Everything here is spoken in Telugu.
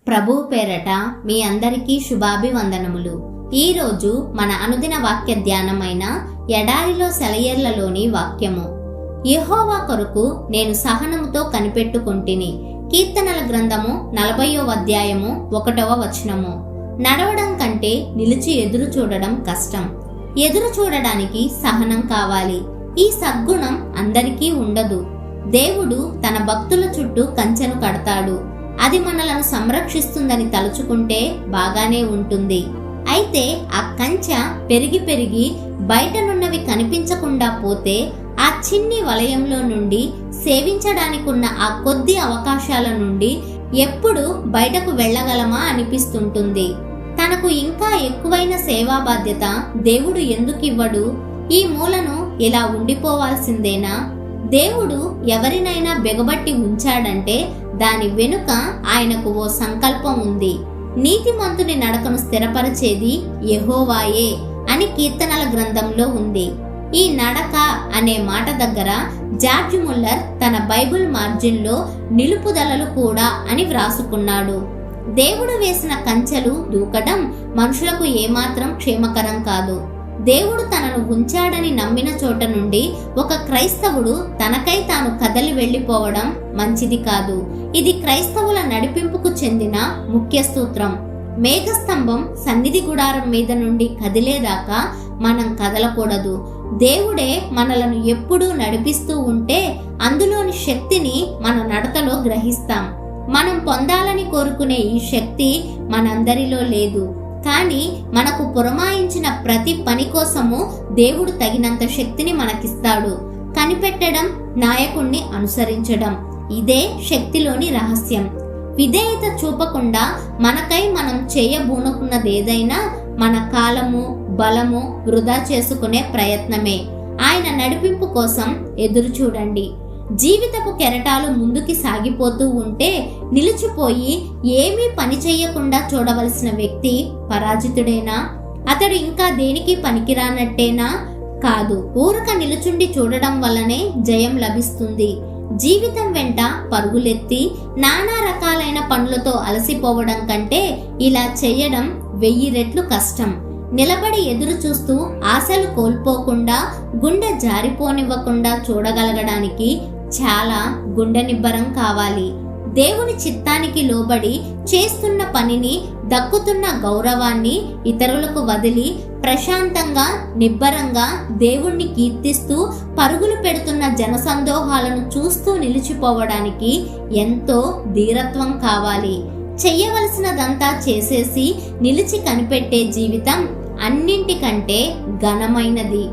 ప్రభువు పేరట మీ అందరికీ శుభాభివందనములు. ఈరోజు మన అనుదిన వాక్య ధ్యానమైన ఎడారిలో సెలయేర్లలోని వాక్యము. యెహోవా కొరకు నేను సహనముతో కనిపెట్టుకొంటిని. కీర్తనల గ్రంథము 40వ అధ్యాయము 1వ వచనము. నడవడం కంటే నిలిచి ఎదురు చూడడం కష్టం. ఎదురు చూడడానికి సహనం కావాలి. ఈ సద్గుణం అందరికీ ఉండదు. దేవుడు తన భక్తుల చుట్టూ కంచెను కడతాడు. అది మనలను సంరక్షిస్తుందని తలుచుకుంటే బాగానే ఉంటుంది. అయితే ఆ కంచె పెరిగి పెరిగి బయటనున్నవి కనిపించకుండా పోతే ఆ చిన్ని వలయంలో నుండి సేవించడానికున్న ఆ కొద్ది అవకాశాల నుండి ఎప్పుడు బయటకు వెళ్ళగలమా అనిపిస్తుంటుంది. తనకు ఇంకా ఎక్కువైన సేవా బాధ్యత దేవుడు ఎందుకు ఇవ్వడు? ఈ మూలను ఇలా ఉండిపోవాల్సిందేనా? దేవుడు ఎవరినైనా బెగబట్టి ఉంచాడంటే దాని వెనుక ఆయనకు ఓ సంకల్పం ఉంది. నీతిమంతుని నడకను స్థిరపరిచేది యెహోవాయే అని కీర్తనల గ్రంథంలో ఉంది. ఈ నడక అనే మాట దగ్గర జార్జ్ ముల్లర్ తన బైబిల్ మార్జిన్లో నిలుపుదలలు కూడా అని వ్రాసుకున్నాడు. దేవుడు వేసిన కంచెలు దూకడం మనుషులకు ఏమాత్రం క్షేమకరం కాదు. దేవుడు తనను ఉంచాడని నమ్మిన చోట నుండి ఒక క్రైస్తవుడు తనకై తాను కదలి వెళ్లిపోవడం మంచిది కాదు. ఇది క్రైస్తవుల నడిపింపుకు చెందిన ముఖ్య సూత్రం. మేఘస్తంభం సన్నిధి గుడారం మీద నుండి కదిలేదాకా మనం కదలకూడదు. దేవుడే మనలను ఎప్పుడూ నడిపిస్తూ ఉంటే అందులోని శక్తిని మన నడతలో గ్రహిస్తాం. మనం పొందాలని కోరుకునే ఈ శక్తి మనందరిలో లేదు. కానీ మనకు పురమాయించిన ప్రతి పని కోసము దేవుడు తగినంత శక్తిని మనకిస్తాడు. కనిపెట్టడం, నాయకుణ్ణి అనుసరించడం, ఇదే శక్తిలోని రహస్యం. విధేయత చూపకుండా మనకై మనం చేయబూనుకున్నదేదైనా మన కాలము, బలము వృధా చేసుకునే ప్రయత్నమే. ఆయన నడిపింపు కోసం ఎదురు చూడండి. జీవితపు కెరటాలు ముందుకి సాగిపోతూ ఉంటే నిలిచిపోయి ఏమీ పని చెయ్యకుండా చూడవలసిన వ్యక్తి పరాజితుడేనా? అతడు ఇంకా దేనికి పనికిరానట్టేనా? కాదు. ఊరక నిలుచుండి చూడడం వల్లనే జయం లభిస్తుంది. జీవితం వెంట పరుగులెత్తి నానా రకాలైన పనులతో అలసిపోవడం కంటే ఇలా చెయ్యడం 1000 రెట్లు కష్టం. నిలబడి ఎదురు చూస్తూ ఆశలు కోల్పోకుండా, గుండె జారిపోనివ్వకుండా చూడగలగడానికి చాలా గుండె నిబ్బరం కావాలి. దేవుని చిత్తానికి లోబడి చేస్తున్న పనిని, దక్కుతున్న గౌరవాన్ని ఇతరులకు వదిలి ప్రశాంతంగా, నిబ్బరంగా దేవుణ్ణి కీర్తిస్తూ పరుగులు పెడుతున్న జనసందోహాలను చూస్తూ నిలిచిపోవడానికి ఎంతో ధీరత్వం కావాలి. చెయ్యవలసినదంతా చేసేసి నిలిచి కనిపెట్టే జీవితం అన్నింటికంటే ఘనమైనది.